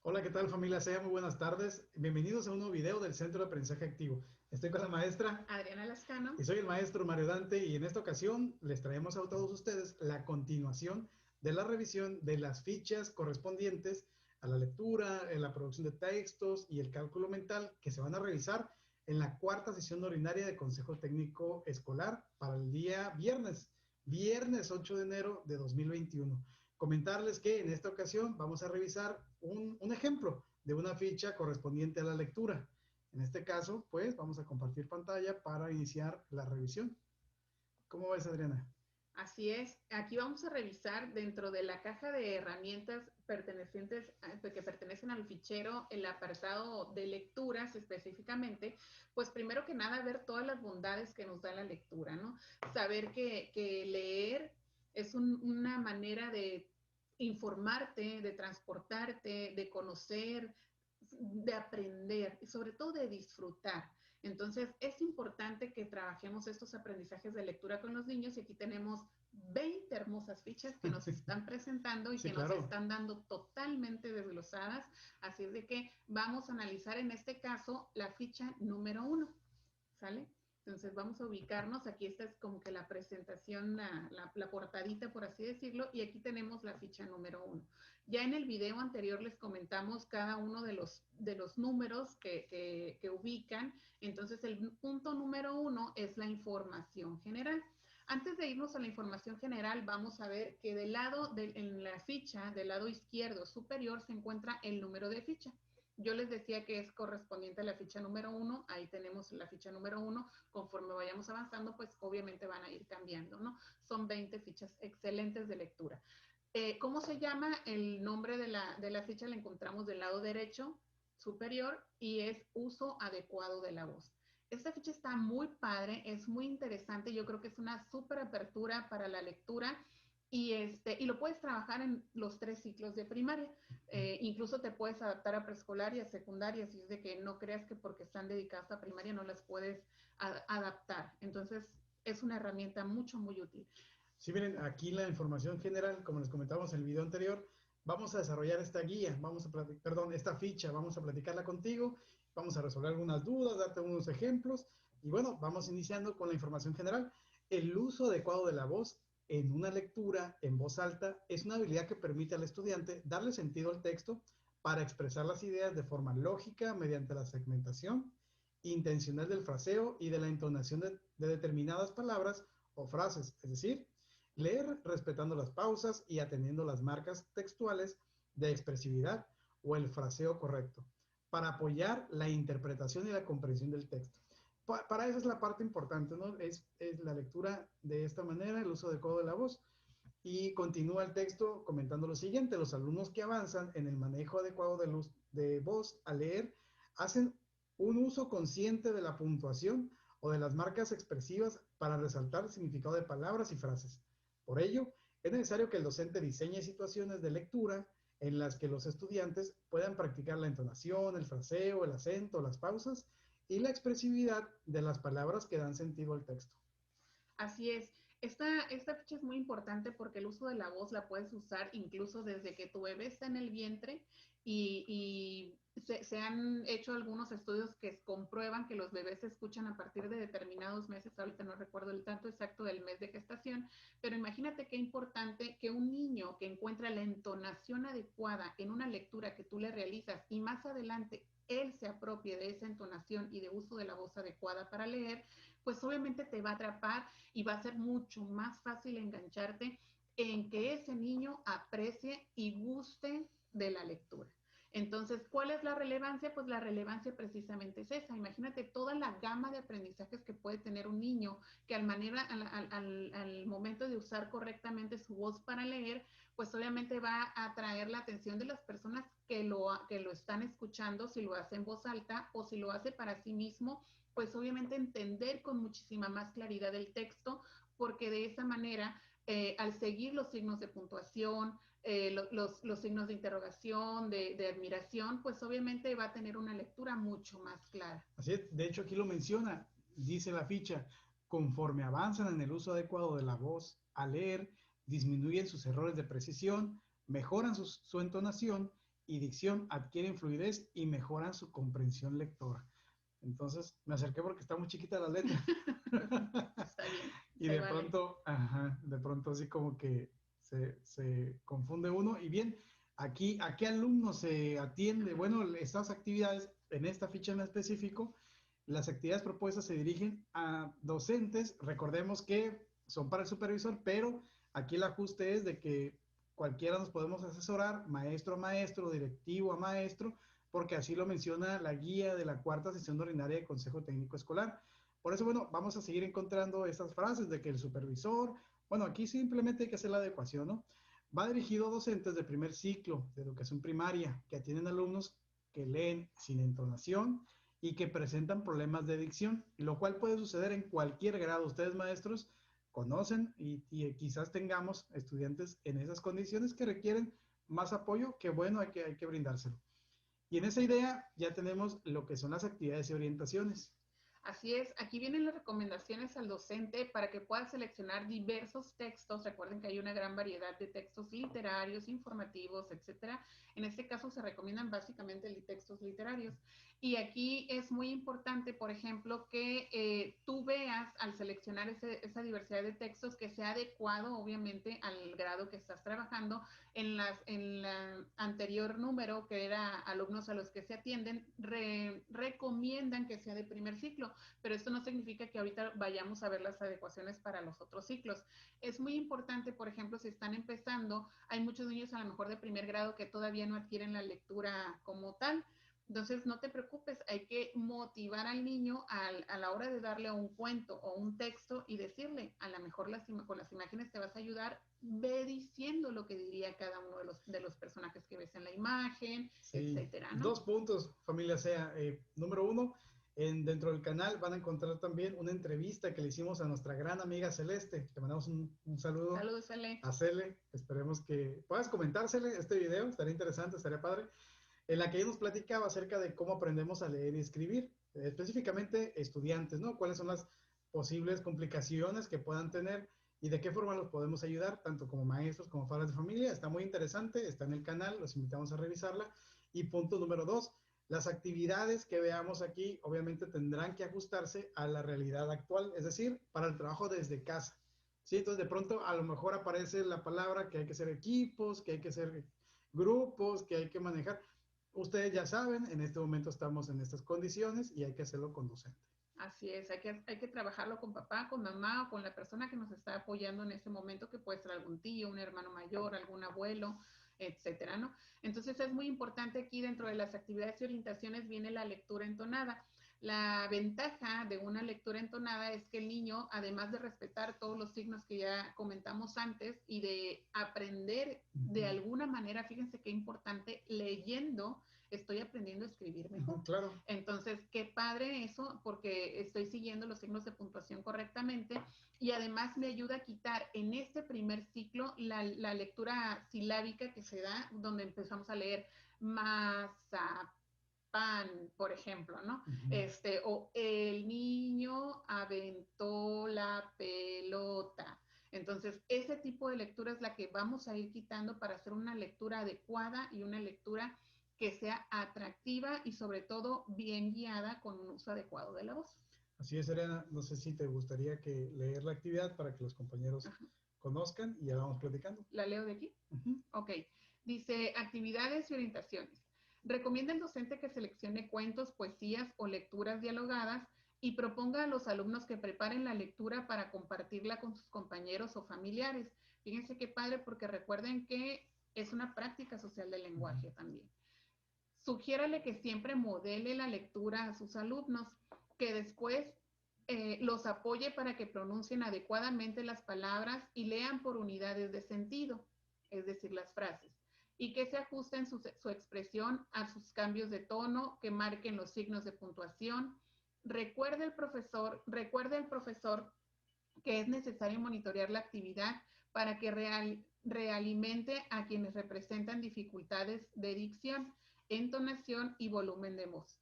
Hola, ¿qué tal familia? Sean muy buenas tardes. Bienvenidos a un nuevo video del Centro de Aprendizaje Activo. Estoy con la maestra Adriana y Lascano. soy el maestro Mario Dante y en esta ocasión les traemos a todos ustedes la continuación de la revisión de las fichas correspondientes a la lectura, la producción de textos y el cálculo mental que se van a revisar en la cuarta sesión ordinaria de Consejo Técnico Escolar para el día viernes 8 de enero de 2021. Comentarles que en esta ocasión vamos a revisar un ejemplo de una ficha correspondiente a la lectura. En este caso, pues vamos a compartir pantalla para iniciar la revisión. ¿Cómo ves, Adriana? Así es, aquí vamos a revisar dentro de la caja de herramientas pertenecientes, que pertenecen al fichero, el apartado de lecturas específicamente, pues primero que nada ver todas las bondades que nos da la lectura, ¿no? Saber que leer es una manera de informarte, de transportarte, de conocer, de aprender y sobre todo de disfrutar. Entonces, es importante que trabajemos estos aprendizajes de lectura con los niños y aquí tenemos 20 hermosas fichas que nos están presentando y Sí, que nos claro. están dando totalmente desglosadas. Así es de que vamos a analizar en este caso la ficha número 1. ¿Sale? Entonces vamos a ubicarnos, aquí esta es como que la presentación, la portadita por así decirlo, y aquí tenemos la ficha número 1. Ya en el video anterior les comentamos cada uno de los números que ubican, entonces el punto número 1 es la información general. Antes de irnos a la información general, vamos a ver que en la ficha, del lado izquierdo superior, se encuentra el número de ficha. Yo les decía que es correspondiente a la ficha número 1, ahí tenemos la ficha número 1, conforme vayamos avanzando, pues obviamente van a ir cambiando, ¿no? Son 20 fichas excelentes de lectura. ¿Cómo se llama? El nombre de la ficha la encontramos del lado derecho superior y es uso adecuado de la voz. Esta ficha está muy padre, es muy interesante, yo creo que es una súper apertura para la lectura y lo puedes trabajar en los 3 ciclos de primaria. Incluso te puedes adaptar a preescolar y a secundaria, si es de que no creas que porque están dedicadas a primaria no las puedes adaptar. Entonces, es una herramienta muy útil. Sí, miren, aquí la información general, como les comentamos en el video anterior, vamos a desarrollar esta guía, perdón, esta ficha, vamos a platicarla contigo, vamos a resolver algunas dudas, darte unos ejemplos y bueno, vamos iniciando con la información general. El uso adecuado de la voz en una lectura en voz alta es una habilidad que permite al estudiante darle sentido al texto para expresar las ideas de forma lógica mediante la segmentación intencional del fraseo y de la entonación de determinadas palabras o frases, es decir, leer respetando las pausas y atendiendo las marcas textuales de expresividad o el fraseo correcto, para apoyar la interpretación y la comprensión del texto. Para eso es la parte importante, ¿no? Es la lectura de esta manera, el uso adecuado de la voz. Y continúa el texto comentando lo siguiente: los alumnos que avanzan en el manejo adecuado de voz al leer hacen un uso consciente de la puntuación o de las marcas expresivas para resaltar el significado de palabras y frases. Por ello, es necesario que el docente diseñe situaciones de lectura en las que los estudiantes puedan practicar la entonación, el fraseo, el acento, las pausas y la expresividad de las palabras que dan sentido al texto. Así es. Esta ficha es muy importante porque el uso de la voz la puedes usar incluso desde que tu bebé está en el vientre y se han hecho algunos estudios que comprueban que los bebés se escuchan a partir de determinados meses. Ahorita no recuerdo el tanto exacto del mes de gestación, pero imagínate qué importante que un niño que encuentra la entonación adecuada en una lectura que tú le realizas y más adelante él se apropie de esa entonación y de uso de la voz adecuada para leer, pues obviamente te va a atrapar y va a ser mucho más fácil engancharte en que ese niño aprecie y guste de la lectura. Entonces, ¿cuál es la relevancia? Pues la relevancia precisamente es esa. Imagínate toda la gama de aprendizajes que puede tener un niño que al momento de usar correctamente su voz para leer, pues obviamente va a atraer la atención de las personas que lo están escuchando, si lo hace en voz alta o si lo hace para sí mismo, pues obviamente entender con muchísima más claridad el texto, porque de esa manera, al seguir los signos de puntuación, los signos de interrogación, de admiración, pues obviamente va a tener una lectura mucho más clara. Así es, de hecho aquí lo menciona, dice la ficha, conforme avanzan en el uso adecuado de la voz al leer, disminuyen sus errores de precisión, mejoran su entonación y dicción, adquieren fluidez y mejoran su comprensión lectora. Entonces me acerqué porque está muy chiquita la letra. Está bien. Y de pronto, de pronto así como que se confunde uno. Y bien, aquí, ¿a qué alumno se atiende? Bueno, estas actividades, en esta ficha en específico, las actividades propuestas se dirigen a docentes. Recordemos que son para el supervisor, pero aquí el ajuste es de que cualquiera nos podemos asesorar, maestro a maestro, directivo a maestro, porque así lo menciona la guía de la cuarta sesión ordinaria del Consejo Técnico Escolar. Por eso, bueno, vamos a seguir encontrando estas frases de que el supervisor, bueno, aquí simplemente hay que hacer la adecuación, ¿no? Va dirigido a docentes de primer ciclo de educación primaria que atienden alumnos que leen sin entonación y que presentan problemas de dicción, lo cual puede suceder en cualquier grado. Ustedes, maestros, conocen y quizás tengamos estudiantes en esas condiciones que requieren más apoyo, que bueno, hay que brindárselo. Y en esa idea ya tenemos lo que son las actividades y orientaciones. Así es, aquí vienen las recomendaciones al docente para que pueda seleccionar diversos textos. Recuerden que hay una gran variedad de textos literarios, informativos, etcétera. En este caso se recomiendan básicamente textos literarios. Y aquí es muy importante, por ejemplo, que tú veas al seleccionar esa diversidad de textos que sea adecuado, obviamente, al grado que estás trabajando. En la anterior número, que era alumnos a los que se atienden, recomiendan que sea de primer ciclo, pero esto no significa que ahorita vayamos a ver las adecuaciones para los otros ciclos. Es muy importante, por ejemplo, si están empezando, hay muchos niños a lo mejor de primer grado que todavía no adquieren la lectura como tal. Entonces, no te preocupes, hay que motivar al niño a la hora de darle un cuento o un texto y decirle, a lo mejor con las imágenes te vas a ayudar, ve diciendo lo que diría cada uno de los personajes que ves en la imagen, Sí, etcétera, ¿no? 2 puntos, familia sea. Número 1, dentro del canal van a encontrar también una entrevista que le hicimos a nuestra gran amiga Celeste. Le mandamos un saludo. Saludos, Cele. A Cele. Esperemos que puedas comentársele este video, estaría interesante, estaría padre, en la que ella nos platicaba acerca de cómo aprendemos a leer y escribir, específicamente estudiantes, ¿no? ¿Cuáles son las posibles complicaciones que puedan tener y de qué forma los podemos ayudar, tanto como maestros como padres de familia? Está muy interesante, está en el canal, los invitamos a revisarla. Y punto número 2, las actividades que veamos aquí obviamente tendrán que ajustarse a la realidad actual, es decir, para el trabajo desde casa. ¿Sí? Entonces de pronto a lo mejor aparece la palabra que hay que ser equipos, que hay que ser grupos, que hay que manejar. Ustedes ya saben, en este momento estamos en estas condiciones y hay que hacerlo con docente. Así es, hay que trabajarlo con papá, con mamá o con la persona que nos está apoyando en ese momento, que puede ser algún tío, un hermano mayor, algún abuelo, etcétera, ¿no? Entonces es muy importante aquí dentro de las actividades y orientaciones viene la lectura entonada. La ventaja de una lectura entonada es que el niño, además de respetar todos los signos que ya comentamos antes y de aprender de alguna manera, fíjense qué importante, leyendo, estoy aprendiendo a escribir mejor. Claro. Entonces, qué padre eso, porque estoy siguiendo los signos de puntuación correctamente y además me ayuda a quitar en este primer ciclo la lectura silábica que se da, donde empezamos a leer mazapán, por ejemplo, ¿no? O el niño aventó la pelota. Entonces, ese tipo de lectura es la que vamos a ir quitando para hacer una lectura adecuada y una lectura que sea atractiva y sobre todo bien guiada con un uso adecuado de la voz. Así es, Serena. No sé si te gustaría que leer la actividad para que los compañeros conozcan y ya vamos platicando. ¿La leo de aquí? Ok. Dice, actividades y orientaciones. Recomienda al docente que seleccione cuentos, poesías o lecturas dialogadas y proponga a los alumnos que preparen la lectura para compartirla con sus compañeros o familiares. Fíjense qué padre, porque recuerden que es una práctica social del lenguaje también. Sugiérale que siempre modele la lectura a sus alumnos, que después los apoye para que pronuncien adecuadamente las palabras y lean por unidades de sentido, es decir, las frases, y que se ajusten su expresión a sus cambios de tono, que marquen los signos de puntuación. Recuerde el profesor que es necesario monitorear la actividad para que realimente a quienes representan dificultades de dicción, entonación y volumen de voz.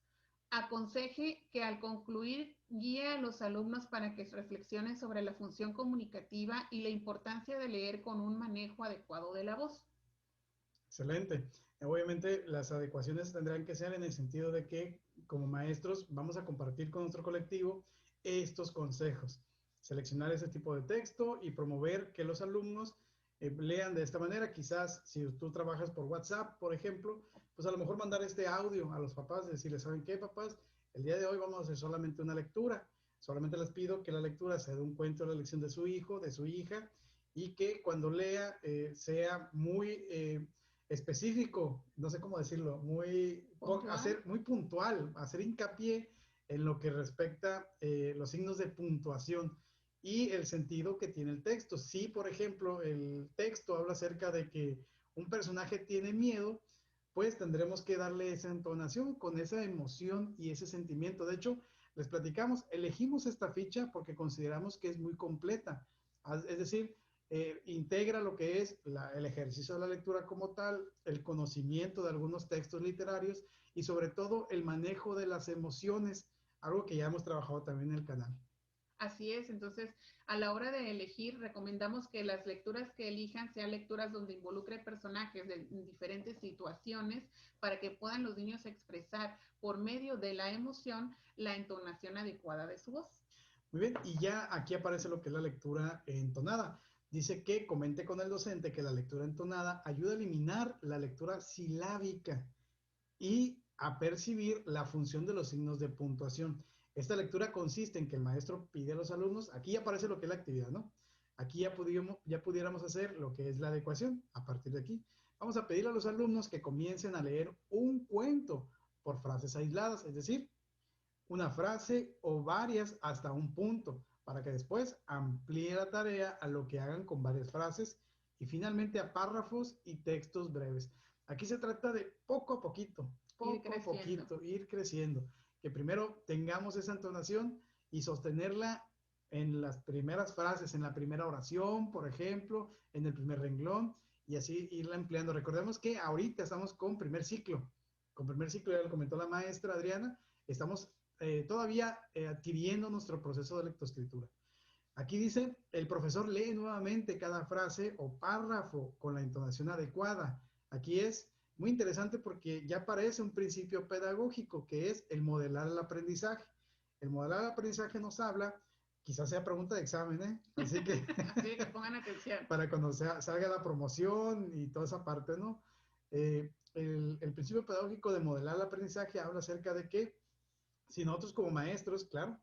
Aconseje que al concluir guíe a los alumnos para que reflexionen sobre la función comunicativa y la importancia de leer con un manejo adecuado de la voz. Excelente. Obviamente las adecuaciones tendrán que ser en el sentido de que como maestros vamos a compartir con nuestro colectivo estos consejos, seleccionar ese tipo de texto y promover que los alumnos lean de esta manera. Quizás si tú trabajas por WhatsApp, por ejemplo, pues a lo mejor mandar este audio a los papás, decirles, ¿saben qué, papás? El día de hoy vamos a hacer solamente una lectura. Solamente les pido que la lectura sea de un cuento de la elección de su hijo, de su hija, y que cuando lea sea muy específico, no sé cómo decirlo, ¿Puntual? muy puntual, hacer hincapié en lo que respecta los signos de puntuación y el sentido que tiene el texto. Si, por ejemplo, el texto habla acerca de que un personaje tiene miedo, pues tendremos que darle esa entonación con esa emoción y ese sentimiento. De hecho, les platicamos, elegimos esta ficha porque consideramos que es muy completa. Es decir, integra lo que es el ejercicio de la lectura como tal, el conocimiento de algunos textos literarios y sobre todo el manejo de las emociones, algo que ya hemos trabajado también en el canal. Así es, entonces a la hora de elegir, recomendamos que las lecturas que elijan sean lecturas donde involucre personajes de diferentes situaciones para que puedan los niños expresar por medio de la emoción la entonación adecuada de su voz. Muy bien, y ya aquí aparece lo que es la lectura entonada. Dice que comente con el docente que la lectura entonada ayuda a eliminar la lectura silábica y a percibir la función de los signos de puntuación. Esta lectura consiste en que el maestro pide a los alumnos, aquí ya aparece lo que es la actividad, ¿no? Aquí ya pudiéramos hacer lo que es la adecuación a partir de aquí. Vamos a pedir a los alumnos que comiencen a leer un cuento por frases aisladas, es decir, una frase o varias hasta un punto, para que después amplíe la tarea a lo que hagan con varias frases y finalmente a párrafos y textos breves. Aquí se trata de Ir creciendo. ir creciendo, que primero tengamos esa entonación y sostenerla en las primeras frases, en la primera oración, por ejemplo, en el primer renglón, y así irla empleando. Recordemos que ahorita estamos con primer ciclo, ya lo comentó la maestra Adriana, estamos todavía adquiriendo nuestro proceso de lectoescritura. Aquí dice, el profesor lee nuevamente cada frase o párrafo con la entonación adecuada. Aquí es muy interesante porque ya aparece un principio pedagógico que es el modelar el aprendizaje. El modelar el aprendizaje nos habla, quizás sea pregunta de examen, ¿eh? Así que Así que pongan atención. para cuando salga la promoción y toda esa parte, ¿no? El principio pedagógico de modelar el aprendizaje habla acerca de que si nosotros como maestros, claro,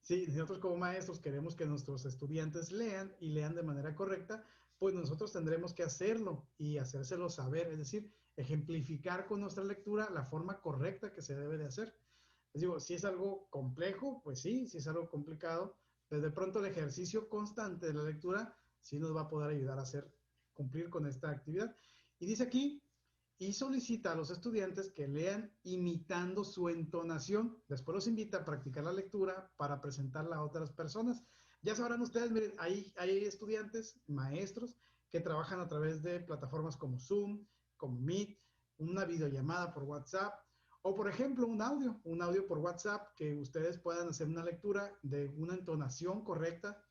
sí, si nosotros como maestros queremos que nuestros estudiantes lean y lean de manera correcta, pues nosotros tendremos que hacerlo y hacérselo saber, es decir, ejemplificar con nuestra lectura la forma correcta que se debe de hacer. Les digo, si es algo complejo, pues sí, si es algo complicado, pero de pronto el ejercicio constante de la lectura sí nos va a poder ayudar a hacer, cumplir con esta actividad. Y dice aquí, y solicita a los estudiantes que lean imitando su entonación. Después los invita a practicar la lectura para presentarla a otras personas. Ya sabrán ustedes, miren, hay estudiantes, maestros, que trabajan a través de plataformas como Zoom, como Meet, una videollamada por WhatsApp, o por ejemplo un audio por WhatsApp que ustedes puedan hacer una lectura de una entonación correcta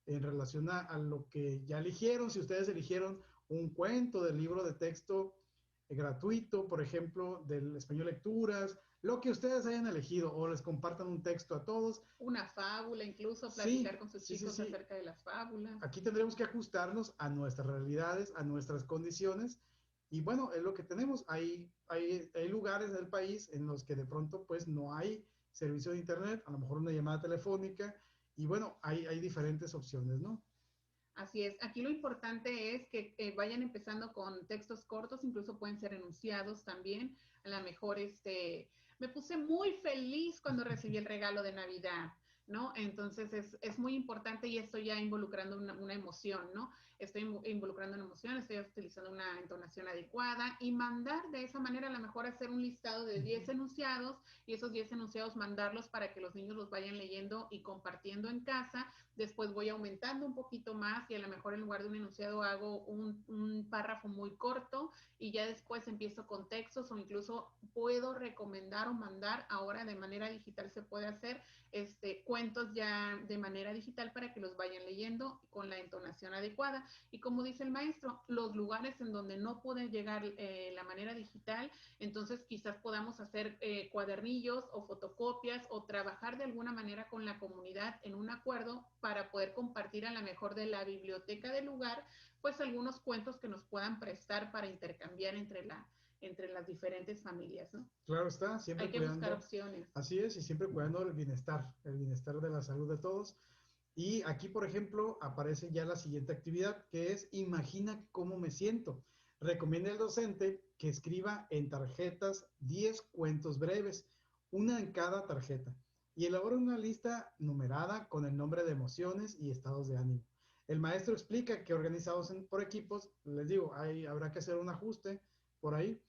en relación a lo que ya eligieron. Si ustedes eligieron un cuento del libro de texto gratuito, por ejemplo, del español lecturas, lo que ustedes hayan elegido o les compartan un texto a todos. Una fábula, incluso platicar Sí, con sus sí, sí, chicos sí. acerca de las fábulas. Aquí tendremos que ajustarnos a nuestras realidades, a nuestras condiciones. Y bueno, es lo que tenemos. Hay lugares del país en los que de pronto pues no hay servicio de internet, a lo mejor una llamada telefónica. Y bueno, hay diferentes opciones, ¿no? Así es. Aquí lo importante es que vayan empezando con textos cortos, incluso pueden ser enunciados también. A lo mejor me puse muy feliz cuando recibí el regalo de Navidad, ¿no? Entonces es muy importante y estoy ya involucrando una emoción, ¿no? Estoy involucrando una emoción, estoy utilizando una entonación adecuada y mandar de esa manera a lo mejor hacer un listado de 10 enunciados y esos 10 enunciados mandarlos para que los niños los vayan leyendo y compartiendo en casa. Después voy aumentando un poquito más y a lo mejor en lugar de un enunciado hago un párrafo muy corto y ya después empiezo con textos o incluso puedo recomendar o mandar, ahora de manera digital se puede hacer, cuentos ya de manera digital para que los vayan leyendo con la entonación adecuada. y como dice el maestro, los lugares en donde no puede llegar la manera digital, entonces quizás podamos hacer cuadernillos o fotocopias o trabajar de alguna manera con la comunidad en un acuerdo para poder compartir a lo mejor de la biblioteca del lugar, pues algunos cuentos que nos puedan prestar para intercambiar entre las diferentes familias, ¿no? Claro está, siempre Hay que buscar cuidando, opciones. así es, y siempre cuidando el bienestar de la salud de todos. Y aquí, por ejemplo, aparece ya la siguiente actividad, que es imagina cómo me siento. Recomienda el docente que escriba en tarjetas 10 cuentos breves, una en cada tarjeta, y elabora una lista numerada con el nombre de emociones y estados de ánimo. El maestro explica que organizados por equipos, les digo, habrá que hacer un ajuste por ahí.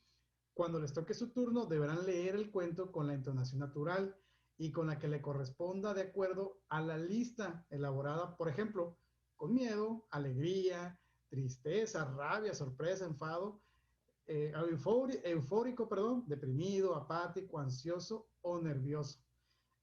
Cuando les toque su turno, deberán leer el cuento con la entonación natural y con la que le corresponda de acuerdo a la lista elaborada, por ejemplo, con miedo, alegría, tristeza, rabia, sorpresa, enfado, eufórico, perdón, deprimido, apático, ansioso o nervioso.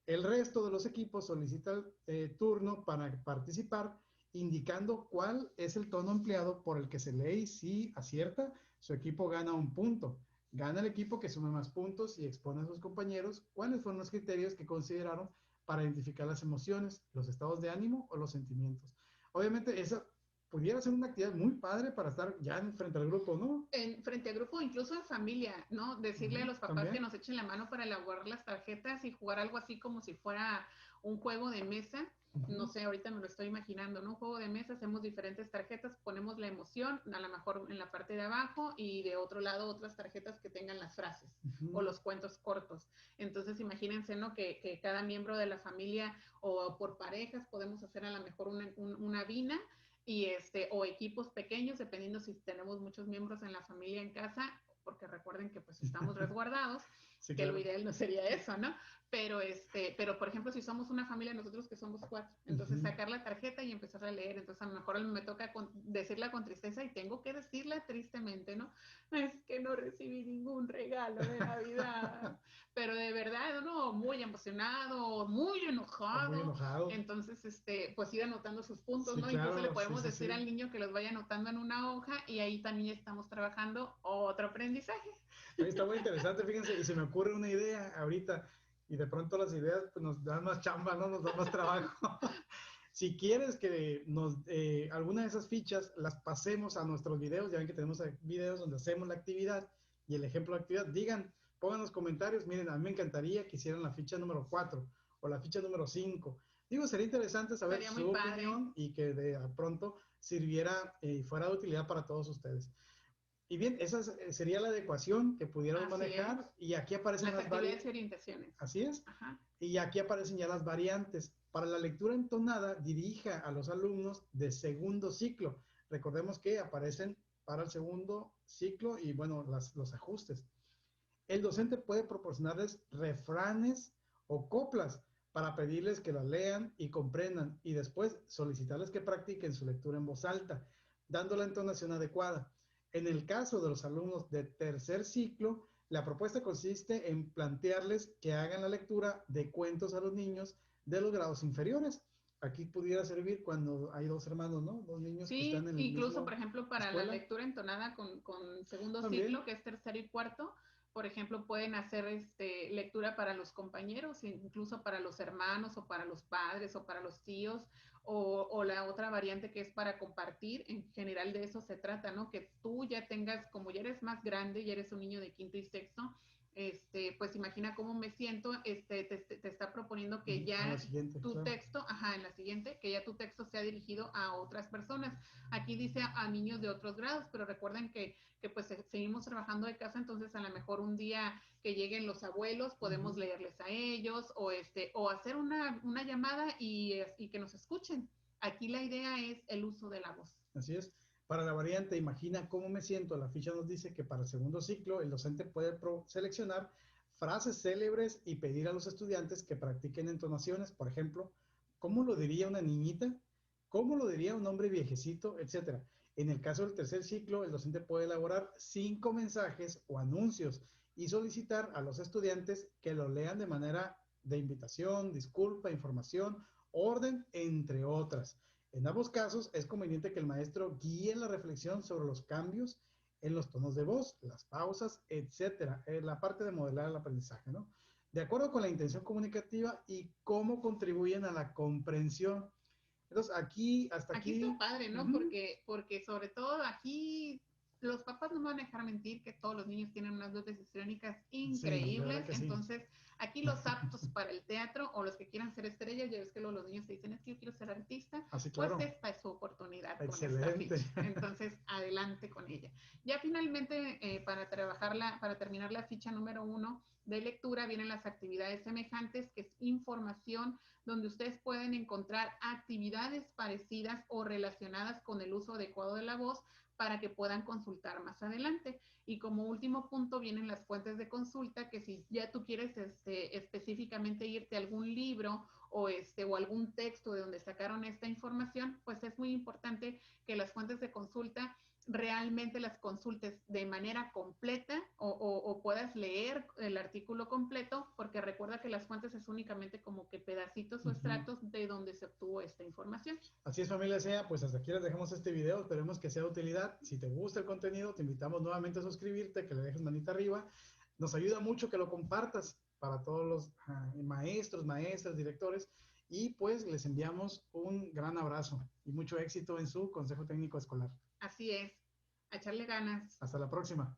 El resto de los equipos solicita el turno para participar, indicando cuál es el tono empleado por el que se lee y si acierta, su equipo gana un punto. Gana el equipo que sume más puntos y expone a sus compañeros cuáles fueron los criterios que consideraron para identificar las emociones, los estados de ánimo o los sentimientos. Obviamente, esa pudiera ser una actividad muy padre para estar ya en frente al grupo, ¿no? Frente a grupo, incluso en familia, ¿no? Decirle a los papás que También. nos echen la mano para elaborar las tarjetas y jugar algo así como si fuera un juego de mesa. No sé, ahorita me lo estoy imaginando, ¿no? Un juego de mesa, hacemos diferentes tarjetas, ponemos la emoción, a lo mejor en la parte de abajo y de otro lado otras tarjetas que tengan las frases o los cuentos cortos. Entonces, imagínense, ¿no? Que cada miembro de la familia o por parejas podemos hacer a lo mejor una vina y o equipos pequeños, dependiendo si tenemos muchos miembros en la familia en casa, porque recuerden que pues estamos resguardados, Sí, que lo claro. ideal no sería eso, ¿no? Pero por ejemplo, si somos una familia, nosotros que somos 4, entonces sacar la tarjeta y empezar a leer, entonces a lo mejor me toca decirla con tristeza y tengo que decirla tristemente, ¿no? Es que no recibí ningún regalo de Navidad, pero de verdad, uno muy emocionado, muy enojado, muy enojado. entonces, pues ir anotando sus puntos, Sí, ¿no? Incluso le claro, sí, podemos sí, decir sí. al niño que los vaya anotando en una hoja y ahí también estamos trabajando otro aprendizaje. Ahí está muy interesante, fíjense, y se me ocurre una idea ahorita, y de pronto las ideas pues, nos dan más chamba, ¿no? Nos dan más trabajo. Si quieres que alguna de esas fichas las pasemos a nuestros videos, ya ven que tenemos videos donde hacemos la actividad y el ejemplo de actividad, pongan los comentarios, miren, a mí me encantaría que hicieran la ficha número 4 o la ficha número 5. Digo, sería interesante saber Sería muy su padre. opinión y que de pronto sirviera y fuera de utilidad para todos ustedes. Y bien, esa sería la adecuación que pudiéramos Así es. manejar y aquí aparecen Las las actividades y variantes. orientaciones. Así es. Ajá. Y aquí aparecen ya las variantes. Para la lectura entonada, dirija a los alumnos de segundo ciclo. Recordemos que aparecen para el segundo ciclo y bueno, los ajustes. El docente puede proporcionarles refranes o coplas para pedirles que las lean y comprendan y después solicitarles que practiquen su lectura en voz alta, dando la entonación adecuada. En el caso de los alumnos de tercer ciclo, la propuesta consiste en plantearles que hagan la lectura de cuentos a los niños de los grados inferiores. Aquí pudiera servir cuando hay dos hermanos, ¿no? Dos niños que están Sí, en el incluso, por mismo ejemplo, para la escuela. lectura entonada con segundo También. ciclo, que es tercero y cuarto, por ejemplo, pueden hacer lectura para los compañeros, incluso para los hermanos o para los padres o para los tíos, o la otra variante que es para compartir, en general de eso se trata, ¿no? Que tú ya tengas, como ya eres más grande, ya eres un niño de quinto y sexto, pues imagina cómo me siento, te está proponiendo que A la ya siguiente, tu claro. texto, en la siguiente, que ya tu texto sea dirigido a otras personas. Aquí dice a niños de otros grados, pero recuerden que pues seguimos trabajando de casa, entonces a lo mejor un día que lleguen los abuelos podemos leerles a ellos o hacer una llamada y que nos escuchen. Aquí la idea es el uso de la voz. Así es. Para la variante, imagina cómo me siento. La ficha nos dice que para el segundo ciclo el docente puede seleccionar frases célebres y pedir a los estudiantes que practiquen entonaciones. Por ejemplo, ¿cómo lo diría una niñita? ¿Cómo lo diría un hombre viejecito? Etcétera. En el caso del tercer ciclo, el docente puede elaborar 5 mensajes o anuncios y solicitar a los estudiantes que lo lean de manera de invitación, disculpa, información, orden, entre otras. En ambos casos, es conveniente que el maestro guíe la reflexión sobre los cambios en los tonos de voz, las pausas, etcétera, en la parte de modelar el aprendizaje, ¿no? De acuerdo con la intención comunicativa y cómo contribuyen a la comprensión. Entonces, aquí, hasta Aquí está aquí, padre, ¿no? Porque sobre todo aquí los papás no me van a dejar mentir que todos los niños tienen unas dotes histriónicas sí, de verdad increíbles. que sí. Entonces, aquí los aptos para el teatro o los que quieran ser estrellas, ya ves que luego los niños te dicen, es que yo quiero ser artista, Así, pues claro. esta es su oportunidad con esta Excelente. ficha. Entonces, adelante con ella. Ya finalmente, para terminar la ficha número 1 de lectura, vienen las actividades semejantes, que es información donde ustedes pueden encontrar actividades parecidas o relacionadas con el uso adecuado de la voz para que puedan consultar más adelante. Y como último punto vienen las fuentes de consulta, que si ya tú quieres específicamente irte a algún libro o algún texto de donde sacaron esta información, pues es muy importante que las fuentes de consulta realmente las consultes de manera completa o puedas leer el artículo completo, porque recuerda que las fuentes es únicamente como que pedacitos o extractos de donde se obtuvo esta información. Así es, familia SEA, pues hasta aquí les dejamos este video, esperemos que sea de utilidad. Si te gusta el contenido, te invitamos nuevamente a suscribirte, que le dejes manita arriba. Nos ayuda mucho que lo compartas para todos los maestros, maestras, directores, y pues les enviamos un gran abrazo y mucho éxito en su consejo técnico escolar. Así es, a echarle ganas. Hasta la próxima.